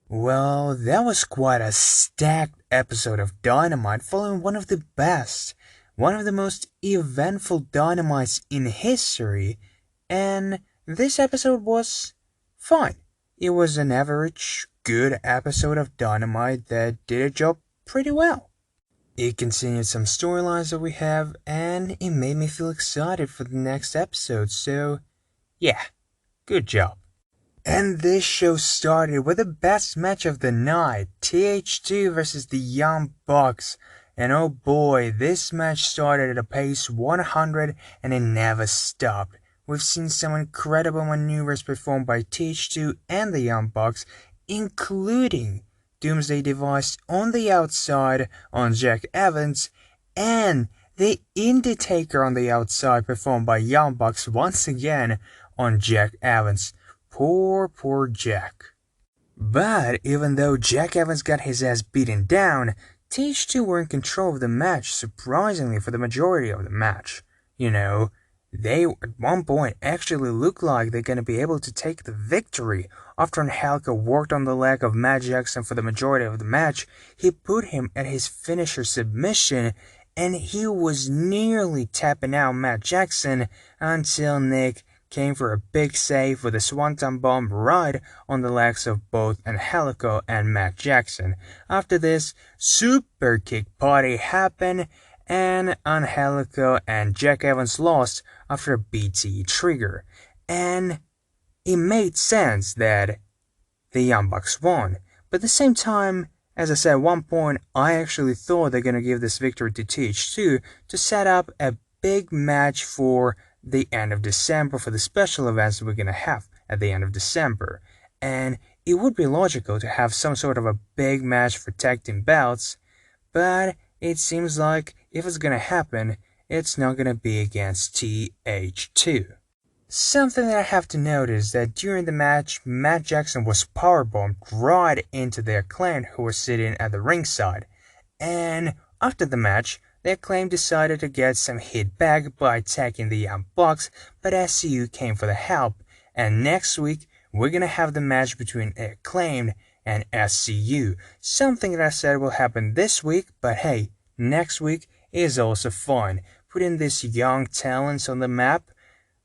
Well, that was quite a stacked episode of Dynamite, following one of the best, one of the most eventful Dynamites in history, and this episode was fine. It was an average, good episode of Dynamite that did a job pretty well. It continued some storylines that we have, and it made me feel excited for the next episode, so yeah, good job. And this show started with the best match of the night, TH2 versus the Young Bucks. And oh boy, this match started at a pace 100 and it never stopped. We've seen some incredible maneuvers performed by TH2 and the Young Bucks, including Doomsday Device on the outside on Jack Evans, and the Indie Taker on the outside performed by Young Bucks once again on Jack Evans. Poor Jack. But even though Jack Evans got his ass beaten down, TH2 were in control of the match, surprisingly for the majority of the match. They at one point actually looked like they're gonna be able to take the victory. After Angelico worked on the leg of Matt Jackson for the majority of the match, he put him at his finisher submission, and he was nearly tapping out Matt Jackson until Nick came for a big save with a swanton bomb right on the legs of both Angelico and Matt Jackson. After this, super kick party happened, and Angelico and Jack Evans lost after a BT trigger. And it made sense that the Young Bucks won. But at the same time, as I said at one point, I actually thought they're going to give this victory to TH2 to set up a big match for the end of December, for the special events that we're going to have at the end of December. And it would be logical to have some sort of a big match for tag team belts, but it seems like if it's going to happen, it's not going to be against TH2. Something that I have to note is that during the match, Matt Jackson was powerbombed right into the Acclaimed, who were sitting at the ringside. And after the match, the Acclaimed decided to get some hit back by attacking the Young Bucks, but SCU came for the help. And next week, we're gonna have the match between Acclaimed and SCU. Something that I said will happen this week, but hey, next week is also fun. Putting these young talents on the map,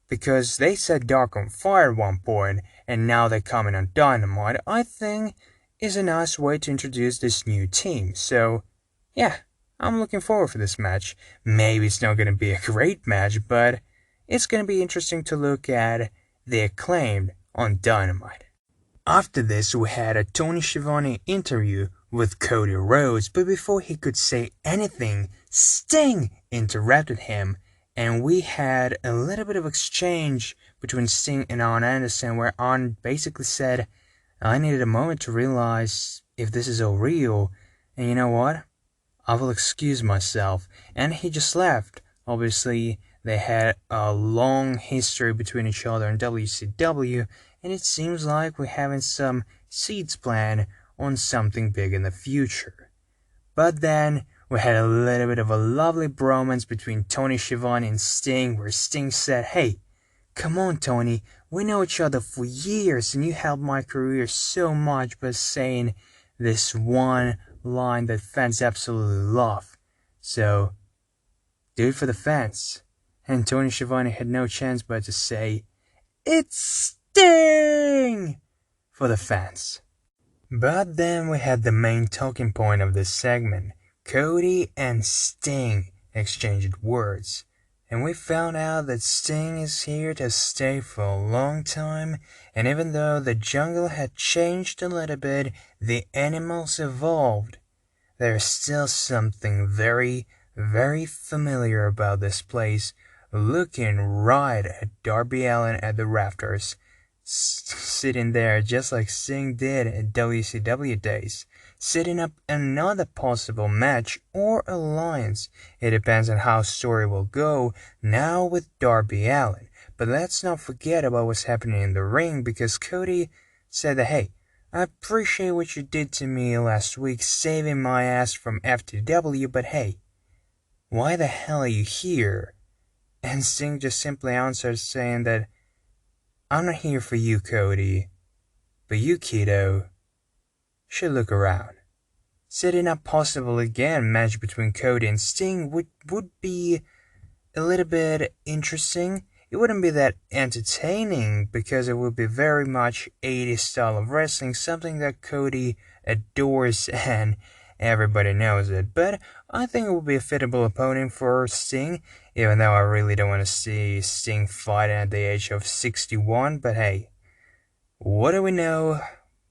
because they said Dark on Fire at one point, and now they're coming on Dynamite, I think is a nice way to introduce this new team. So, yeah, I'm looking forward for this match. Maybe it's not going to be a great match, but it's going to be interesting to look at the Acclaimed on Dynamite. After this, we had a Tony Schiavone interview with Cody Rhodes, but before he could say anything, Sting interrupted him, and we had a little bit of exchange between Sting and Arn Anderson, where Arn basically said, I needed a moment to realize if this is all real, and you know what? I will excuse myself. And he just left. Obviously, they had a long history between each other in WCW, and it seems like we're having some seeds planned on something big in the future. But then, we had a little bit of a lovely bromance between Tony Schiavone and Sting, where Sting said, hey, come on Tony, we know each other for years and you helped my career so much by saying this one line that fans absolutely love. So, do it for the fans. And Tony Schiavone had no chance but to say, it's Sting! For the fans. But then we had the main talking point of this segment. Cody and Sting exchanged words, and we found out that Sting is here to stay for a long time, and even though the jungle had changed a little bit, the animals evolved. There's still something very, very familiar about this place, looking right at Darby Allin at the rafters, sitting there just like Sting did at WCW days, setting up another possible match or alliance. It depends on how story will go now with Darby Allin. But let's not forget about what's happening in the ring, because Cody said that, hey, I appreciate what you did to me last week saving my ass from FTW, but hey, why the hell are you here? And Sting just simply answered saying that, I'm not here for you, Cody, but you, kiddo, should look around. Setting up possible again match between Cody and Sting would be a little bit interesting. It wouldn't be that entertaining because it would be very much 80s style of wrestling, something that Cody adores and everybody knows it. But I think it would be a fittable opponent for Sting, even though I really don't want to see Sting fighting at the age of 61. But hey, what do we know?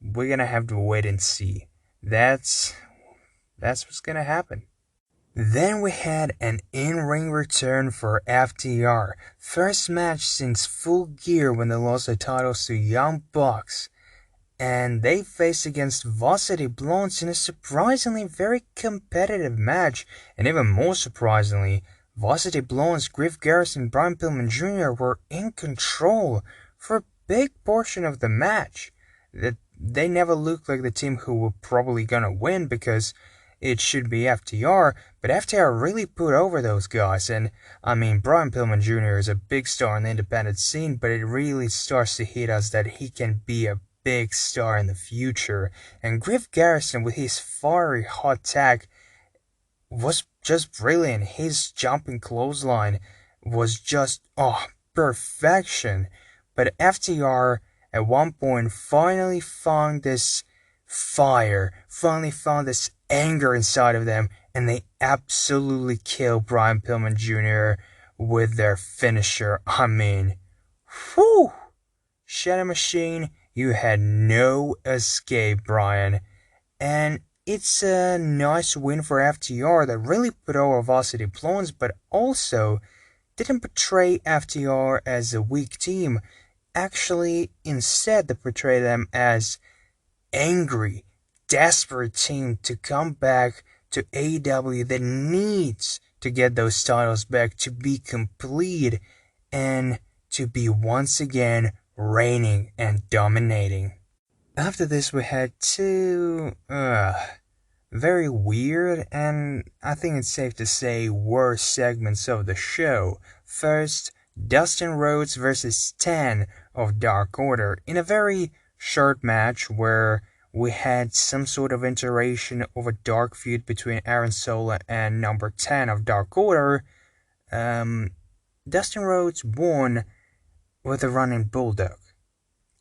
We're gonna have to wait and see. That's what's gonna happen. Then we had an in-ring return for FTR. First match since Full Gear when they lost the titles to Young Bucks. And they faced against Varsity Blondes in a surprisingly very competitive match. And even more surprisingly, Varsity Blondes, Griff Garrison, and Brian Pillman Jr. were in control for a big portion of the match. They never looked like the team who were probably gonna win because it should be FTR, but FTR really put over those guys. And I mean, Brian Pillman Jr. is a big star in the independent scene, but it really starts to hit us that he can be a big star in the future. And Griff Garrison, with his fiery hot tag, was just brilliant. His jumping clothesline was just, perfection. But FTR at one point finally found this fire, finally found this anger inside of them, and they absolutely killed Brian Pillman Jr. with their finisher. I mean, whew! Shadow Machine, you had no escape, Brian. And it's a nice win for FTR that really put over Varsity Blondes, but also didn't portray FTR as a weak team. Actually, instead, they portray them as angry, desperate team to come back to AEW that needs to get those titles back, to be complete, and to be once again reigning and dominating. After this, we had two very weird and I think it's safe to say worst segments of the show. First, Dustin Rhodes versus 10 of Dark Order in a very short match where we had some sort of iteration of a dark feud between Aaron Solo and number 10 of Dark Order. Dustin Rhodes won with a running bulldog.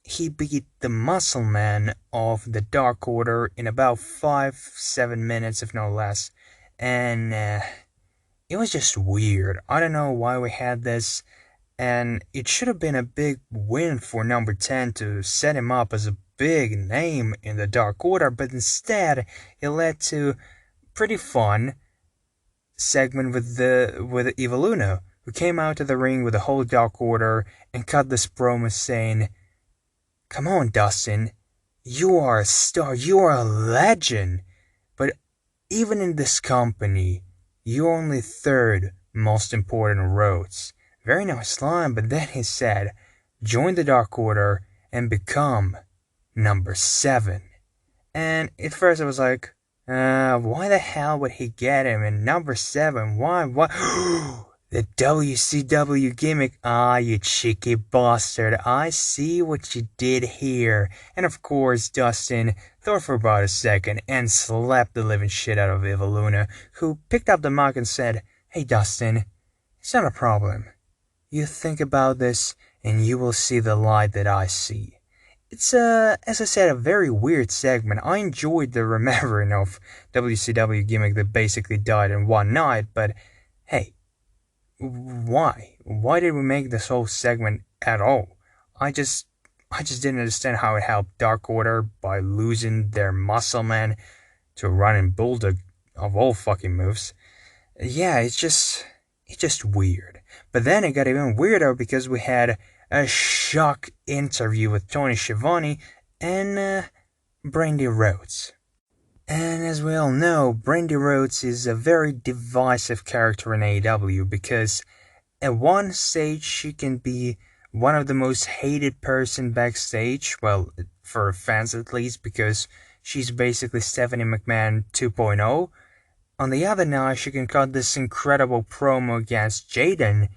He beat the Muscle Man of the Dark Order in about 5-7 minutes, if not less. And it was just weird. I don't know why we had this. And it should have been a big win for number 10 to set him up as a big name in the Dark Order, but instead it led to pretty fun segment with Evil Uno, who came out to the ring with the whole Dark Order and cut this promo saying, "Come on, Dustin, you are a star, you are a legend, but even in this company, you're only third most important Rhodes." Very nice line, but then he said, "Join the Dark Order and become number 7. And at first I was like, why the hell would he get him in number 7? Why? The WCW gimmick. Ah, you cheeky bastard. I see what you did here. And of course, Dustin thought for about a second and slapped the living shit out of Evil Uno, who picked up the mic and said, "Hey Dustin, it's not a problem. You think about this and you will see the light that I see." It's, as I said, a very weird segment. I enjoyed the remembering of WCW gimmick that basically died in one night, but hey, why? Why did we make this whole segment at all? I just didn't understand how it helped Dark Order by losing their Muscle Man to a running bulldog of all fucking moves. Yeah, it's just weird. But then it got even weirder because we had a shock interview with Tony Schiavone and Brandy Rhodes. And as we all know, Brandy Rhodes is a very divisive character in AEW because at one stage she can be one of the most hated person backstage, well, for fans at least, because she's basically Stephanie McMahon 2.0. On the other now, she can cut this incredible promo against Jaden,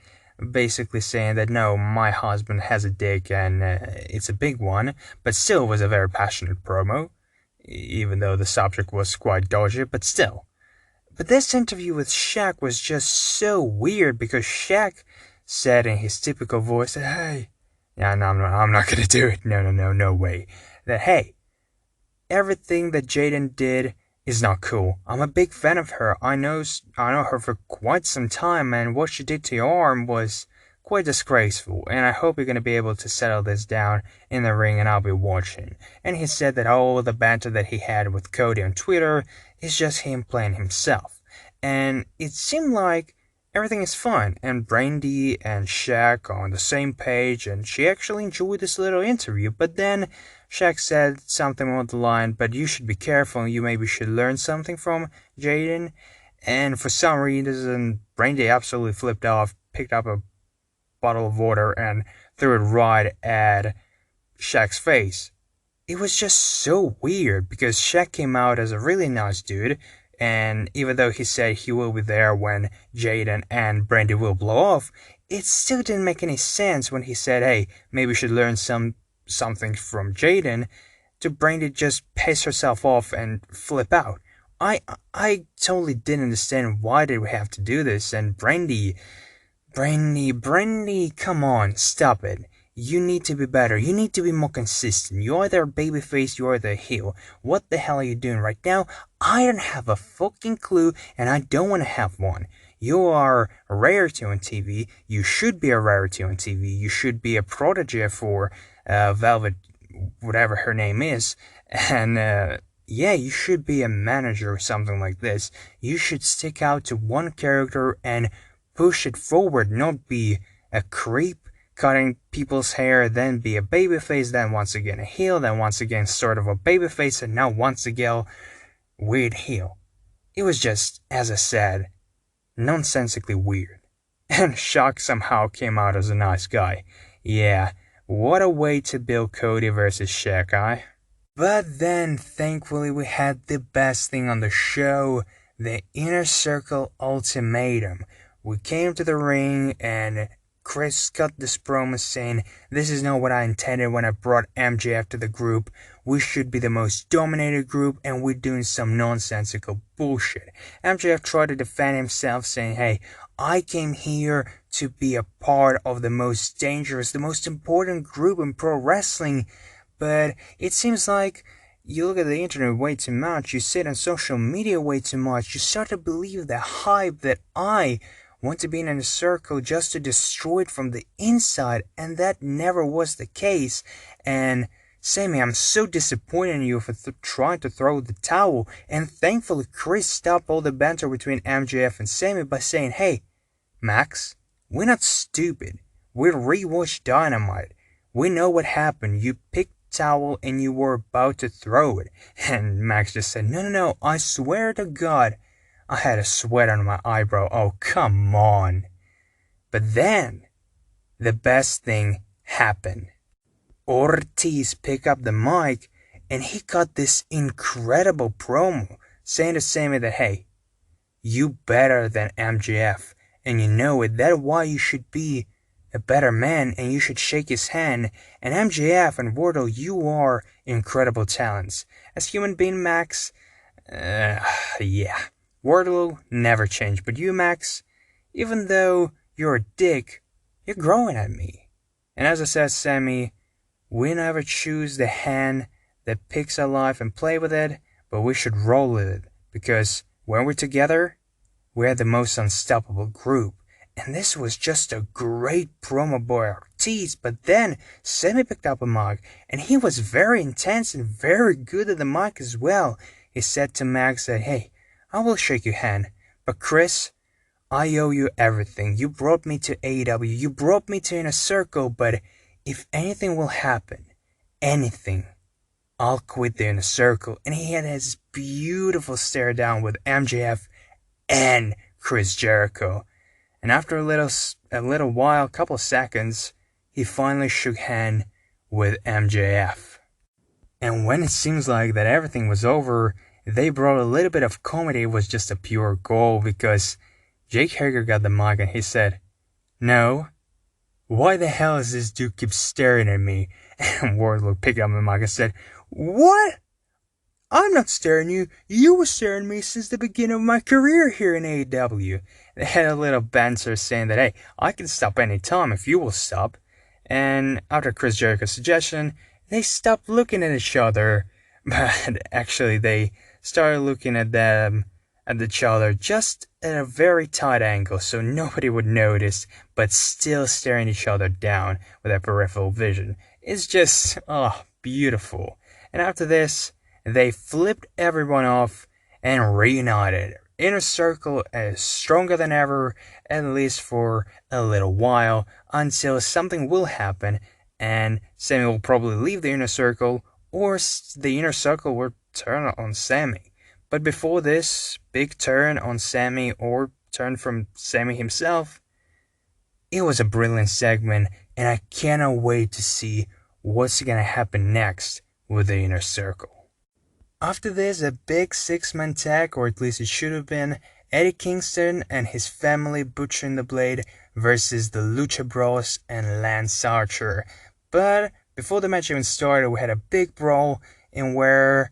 basically saying that no, my husband has a dick and it's a big one, but still was a very passionate promo. even though the subject was quite dodgy, but still. But this interview with Shaq was just so weird because Shaq said in his typical voice that, hey, yeah, no, I'm not gonna do it. No way. That, hey, everything that Jaden did is not cool. I'm a big fan of her. I know her for quite some time, and what she did to your arm was quite disgraceful, and I hope you're going to be able to settle this down in the ring and I'll be watching. And he said that all the banter that he had with Cody on Twitter is just him playing himself. And it seemed like everything is fine, and Brandy and Shaq are on the same page, and she actually enjoyed this little interview, but then Shaq said something on the line, but you should be careful, you maybe should learn something from Jaden. And for some reason, Brandy absolutely flipped off, picked up a bottle of water, and threw it right at Shaq's face. It was just so weird because Shaq came out as a really nice dude, and even though he said he will be there when Jaden and Brandy will blow off, it still didn't make any sense when he said, hey, maybe we should learn something from Jaden, to Brandy just piss herself off and flip out. I totally didn't understand why did we have to do this, and Brandy, come on, stop it. You need to be better. You need to be more consistent. You're either a babyface, you're the heel. What the hell are you doing right now? I don't have a fucking clue, and I don't want to have one. You are a rarity on TV. You should be a rarity on TV. You should be a protege for Velvet, whatever her name is. And yeah, you should be a manager or something like this. You should stick out to one character and push it forward, not be a creep cutting people's hair, then be a babyface, then once again a heel, then once again sort of a babyface, and now once again weird heel. It was just, as I said, nonsensically weird. And Shaq somehow came out as a nice guy. Yeah, what a way to build Cody versus Shaq, eh? But then, thankfully, we had the best thing on the show, the Inner Circle Ultimatum. We came to the ring and Chris cut this promo saying, this is not what I intended when I brought MJF to the group. We should be the most dominated group and we're doing some nonsensical bullshit. MJF tried to defend himself saying, hey, I came here to be a part of the most dangerous, the most important group in pro wrestling. But it seems like you look at the internet way too much, you sit on social media way too much, you start to believe the hype that I want to be in a circle just to destroy it from the inside, and that never was the case. And Sammy, I'm so disappointed in you for trying to throw the towel, and thankfully Chris stopped all the banter between MJF and Sammy by saying, hey, Max, we're not stupid. We rewatched Dynamite. We know what happened. You picked towel and you were about to throw it. And Max just said, no, I swear to God, I had a sweat on my eyebrow. Oh, come on. But then, the best thing happened. Ortiz picked up the mic and he got this incredible promo saying to Sammy that, hey, you better than MJF and you know it. That's why you should be a better man and you should shake his hand. And MJF and Wardlow, you are incredible talents. As human being, Max, yeah. Wardlow never changed, but you, Max, even though you're a dick, you're growing at me. And as I said, Sammy, we never choose the hand that picks our life and play with it, but we should roll with it, because when we're together, we're the most unstoppable group. And this was just a great promo by Ortiz, but then Sammy picked up a mic, and he was very intense and very good at the mic as well. He said to Max that, hey, I will shake your hand, but Chris, I owe you everything. You brought me to AEW, you brought me to Inner Circle, but if anything will happen, anything, I'll quit the Inner Circle. And he had his beautiful stare down with MJF and Chris Jericho. And after a little while, a couple of seconds, he finally shook hand with MJF. And when it seems like that everything was over, they brought a little bit of comedy. It was just a pure goal because Jake Hager got the mic and he said, no, why the hell does this dude keep staring at me? And Wardlow picked up the mic and said, what? I'm not staring you. You were staring me since the beginning of my career here in AEW. They had a little banter saying that, hey, I can stop any time if you will stop. And after Chris Jericho's suggestion, they stopped looking at each other. But actually, they started looking at each other just at a very tight angle so nobody would notice, but still staring each other down with their peripheral vision. It's just, beautiful. And after this, they flipped everyone off and reunited. Inner Circle is stronger than ever, at least for a little while, until something will happen, and Sammy will probably leave the Inner Circle, or the Inner Circle will turn on Sammy. But before this big turn on Sammy, or turn from Sammy himself, it was a brilliant segment, and I cannot wait to see what's gonna happen next with the Inner Circle. After this, a big six-man tag, or at least it should have been, Eddie Kingston and his family Butchering the Blade versus the Lucha Bros and Lance Archer. But before the match even started, we had a big brawl in where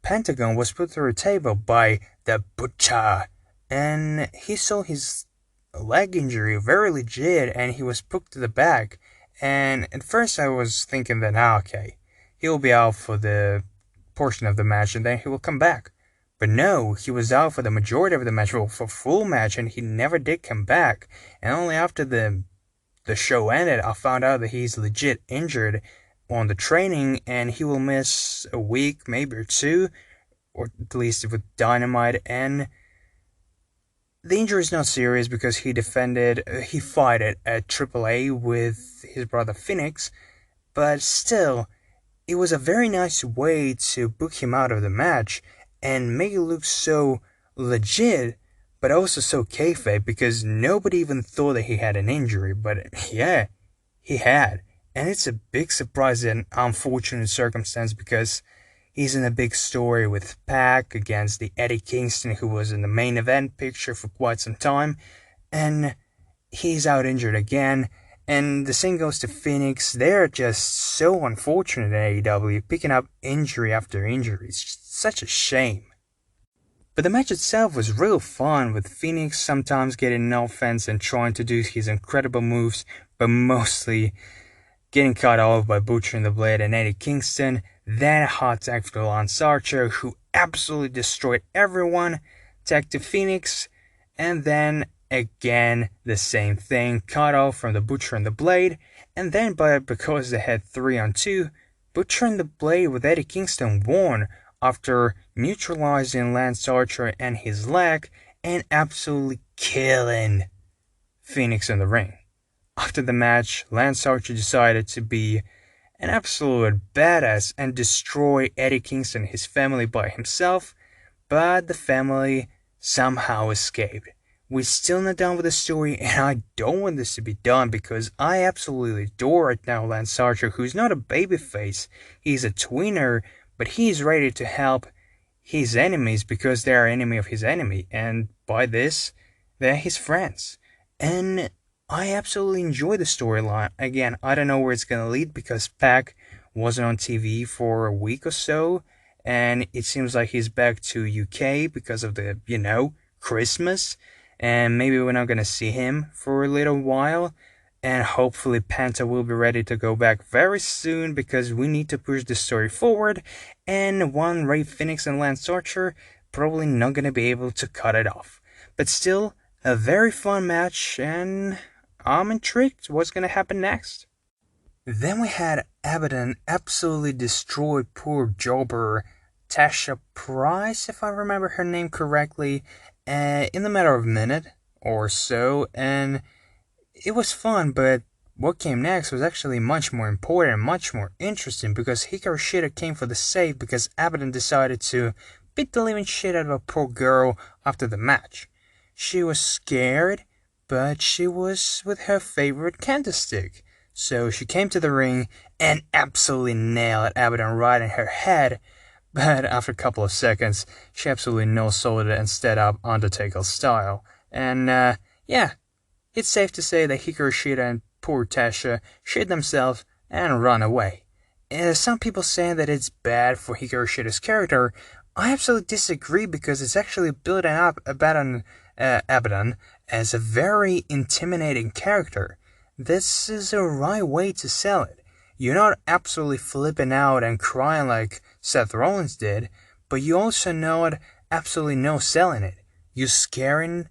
Pentagon was put through a table by the Butcher, and he saw his leg injury very legit, and he was put to the back. And at first I was thinking that, okay, he'll be out for the portion of the match and then he will come back. But no, he was out for the majority of the match, for full match, and he never did come back. And only after the show ended, I found out that he's legit injured on the training, and he will miss a week, maybe or two, or at least with Dynamite. And the injury is not serious because he fought at AAA with his brother Phoenix, but still, it was a very nice way to book him out of the match and make it look so legit, but also so kayfabe, because nobody even thought that he had an injury, but yeah, he had. And it's a big surprise and unfortunate circumstance because he's in a big story with Pac against the Eddie Kingston, who was in the main event picture for quite some time, and he's out injured again. And the same goes to Phoenix. They're just so unfortunate in AEW, picking up injury after injury. It's just such a shame. But the match itself was real fun, with Phoenix sometimes getting no offense and trying to do his incredible moves, but mostly getting cut off by Butchering the Blade and Eddie Kingston. Then a hot tag for Lance Archer, who absolutely destroyed everyone. Tag to Phoenix, and then again, the same thing, cut off from the Butcher and the Blade, and then because they had 3-on-2, Butcher and the Blade with Eddie Kingston won after neutralizing Lance Archer and his leg and absolutely killing Phoenix in the ring. After the match, Lance Archer decided to be an absolute badass and destroy Eddie Kingston and his family by himself, but the family somehow escaped. We're still not done with the story, and I don't want this to be done because I absolutely adore right now Lance Archer, who's not a babyface. He's a tweener, but he's ready to help his enemies because they are enemy of his enemy, and by this, they're his friends. And I absolutely enjoy the storyline. Again, I don't know where it's gonna lead because Pac wasn't on TV for a week or so, and it seems like he's back to UK because of the, Christmas. And maybe we're not going to see him for a little while, and hopefully Penta will be ready to go back very soon because we need to push the story forward, and one Ray Phoenix and Lance Archer probably not going to be able to cut it off. But still, a very fun match, and I'm intrigued what's going to happen next. Then we had Abaddon absolutely destroy poor jobber Tasha Price, if I remember her name correctly, in the matter of a minute or so, and it was fun, but what came next was actually much more important and much more interesting because Hikaru Shida came for the save because Abaddon decided to beat the living shit out of a poor girl after the match. She was scared, but she was with her favorite candlestick, so she came to the ring and absolutely nailed Abaddon right in her head. But after a couple of seconds, she absolutely no-sold it and stepped up Undertaker style. And it's safe to say that Hikaru Shida and poor Tasha shit themselves and run away. Some people saying that it's bad for Hikaru Shida's character. I absolutely disagree because it's actually building up Abaddon as a very intimidating character. This is a right way to sell it. You're not absolutely flipping out and crying like Seth Rollins did, but you also not absolutely no selling it. You're scared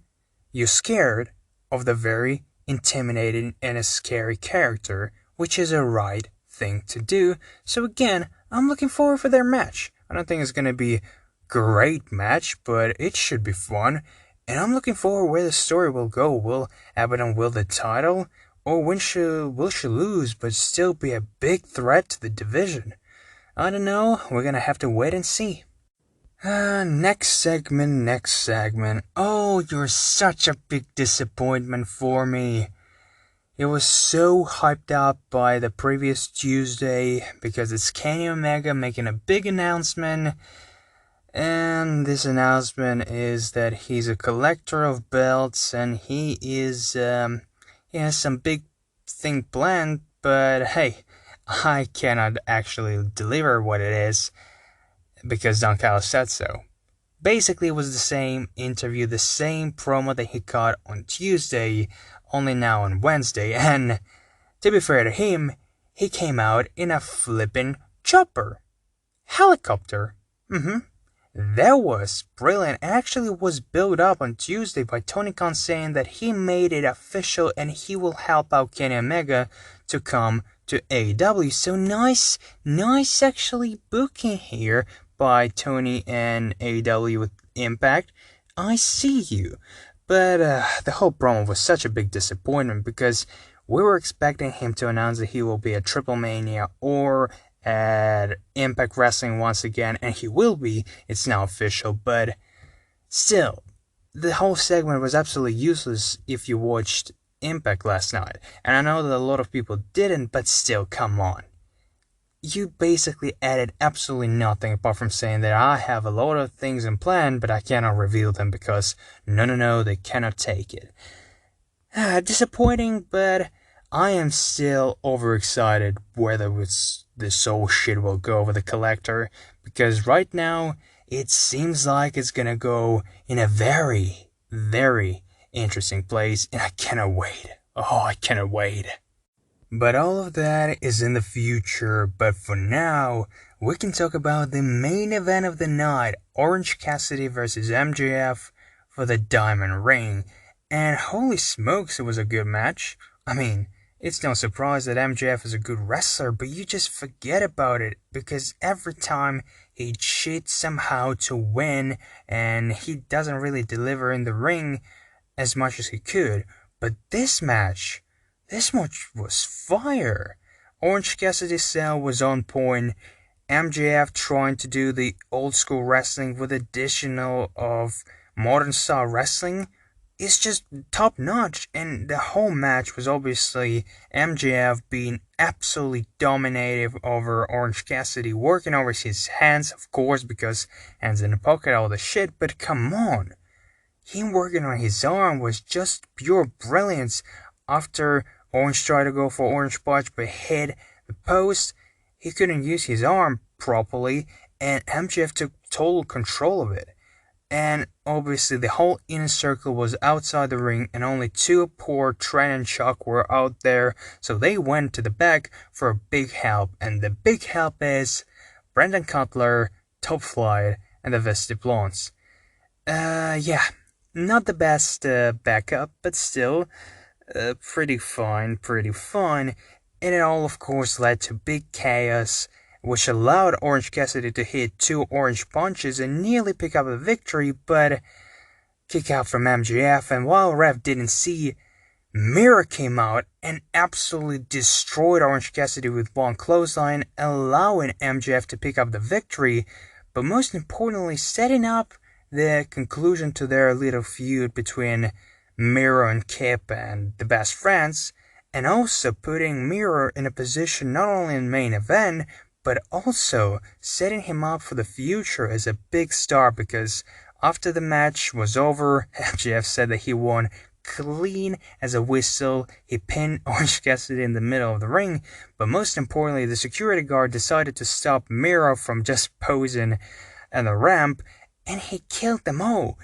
of the very intimidating and a scary character, which is a right thing to do. So again, I'm looking forward for their match. I don't think it's gonna be a great match, but it should be fun. And I'm looking forward where the story will go. Will Abaddon win the title? Or will she lose but still be a big threat to the division? I don't know. We're gonna have to wait and see. Next segment. Oh, you're such a big disappointment for me. It was so hyped up by the previous Tuesday because it's Kenny Omega making a big announcement. And this announcement is that he's a collector of belts and he has some big thing planned, but hey, I cannot actually deliver what it is because Don Callis said so. Basically, it was the same interview, the same promo that he cut on Tuesday, only now on Wednesday, and to be fair to him, he came out in a flippin' chopper. Helicopter. That was brilliant. It actually was built up on Tuesday by Tony Khan saying that he made it official and he will help out Kenny Omega to come to AEW. So nice actually booking here by Tony and AEW with Impact. I see you. But the whole promo was such a big disappointment because we were expecting him to announce that he will be at Triple Mania or at Impact Wrestling once again, and he will be. It's now official, but still, the whole segment was absolutely useless if you watched Impact last night. And I know that a lot of people didn't, but still, come on. You basically added absolutely nothing apart from saying that I have a lot of things in plan, but I cannot reveal them because no, they cannot take it. Disappointing, but I am still overexcited whether this whole shit will go with the collector, because right now it seems like it's gonna go in a very, very interesting place, and I cannot wait. Oh, I cannot wait. But all of that is in the future, but for now, we can talk about the main event of the night, Orange Cassidy versus MJF for the Diamond Ring. And holy smokes, it was a good match. I mean, it's no surprise that MJF is a good wrestler, but you just forget about it, because every time he cheats somehow to win, and he doesn't really deliver in the ring as much as he could. But this match was fire. Orange Cassidy's sell was on point. MJF trying to do the old school wrestling with additional of modern style wrestling is just top notch. And the whole match was obviously MJF being absolutely dominative over Orange Cassidy, working over his hands, of course, because hands in the pocket, all the shit. But come on, him working on his arm was just pure brilliance. After Orange tried to go for Orange Punch but hit the post, he couldn't use his arm properly, and MJF took total control of it. And obviously the whole inner circle was outside the ring, and only two poor Trent and Chuck were out there, so they went to the back for a big help, and the big help is Brandon Cutler, Top Flight, and the Vestiblons. Yeah, not the best backup, but still pretty fun. And it all, of course, led to big chaos, which allowed Orange Cassidy to hit two orange punches and nearly pick up a victory, but kick out from MJF, and while Ref didn't see, Miro came out and absolutely destroyed Orange Cassidy with one clothesline, allowing MJF to pick up the victory, but most importantly, setting up the conclusion to their little feud between Miro and Kip and the best friends, and also putting Miro in a position not only in main event, but also setting him up for the future as a big star, because after the match was over, MJF said that he won clean as a whistle. He pinned Orange Cassidy in the middle of the ring, but most importantly, the security guard decided to stop Miro from just posing on the ramp, and he killed them all.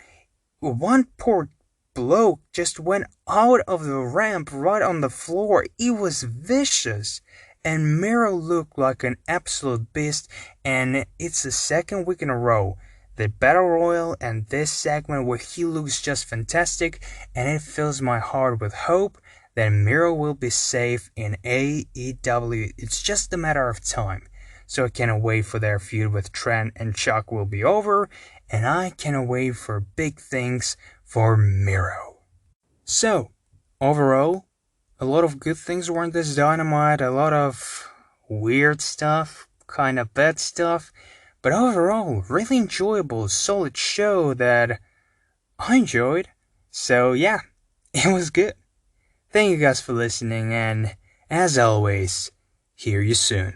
One poor bloke just went out of the ramp right on the floor. It was vicious. And Miro looked like an absolute beast, and it's the second week in a row. The Battle Royal and this segment where he looks just fantastic, and it fills my heart with hope that Miro will be safe in AEW. It's just a matter of time. So I cannot wait for their feud with Trent and Shaq will be over, and I cannot wait for big things for Miro. So, overall, a lot of good things were in this Dynamite, a lot of weird stuff, kind of bad stuff, but overall, really enjoyable, solid show that I enjoyed. So yeah, it was good. Thank you guys for listening, and as always, hear you soon.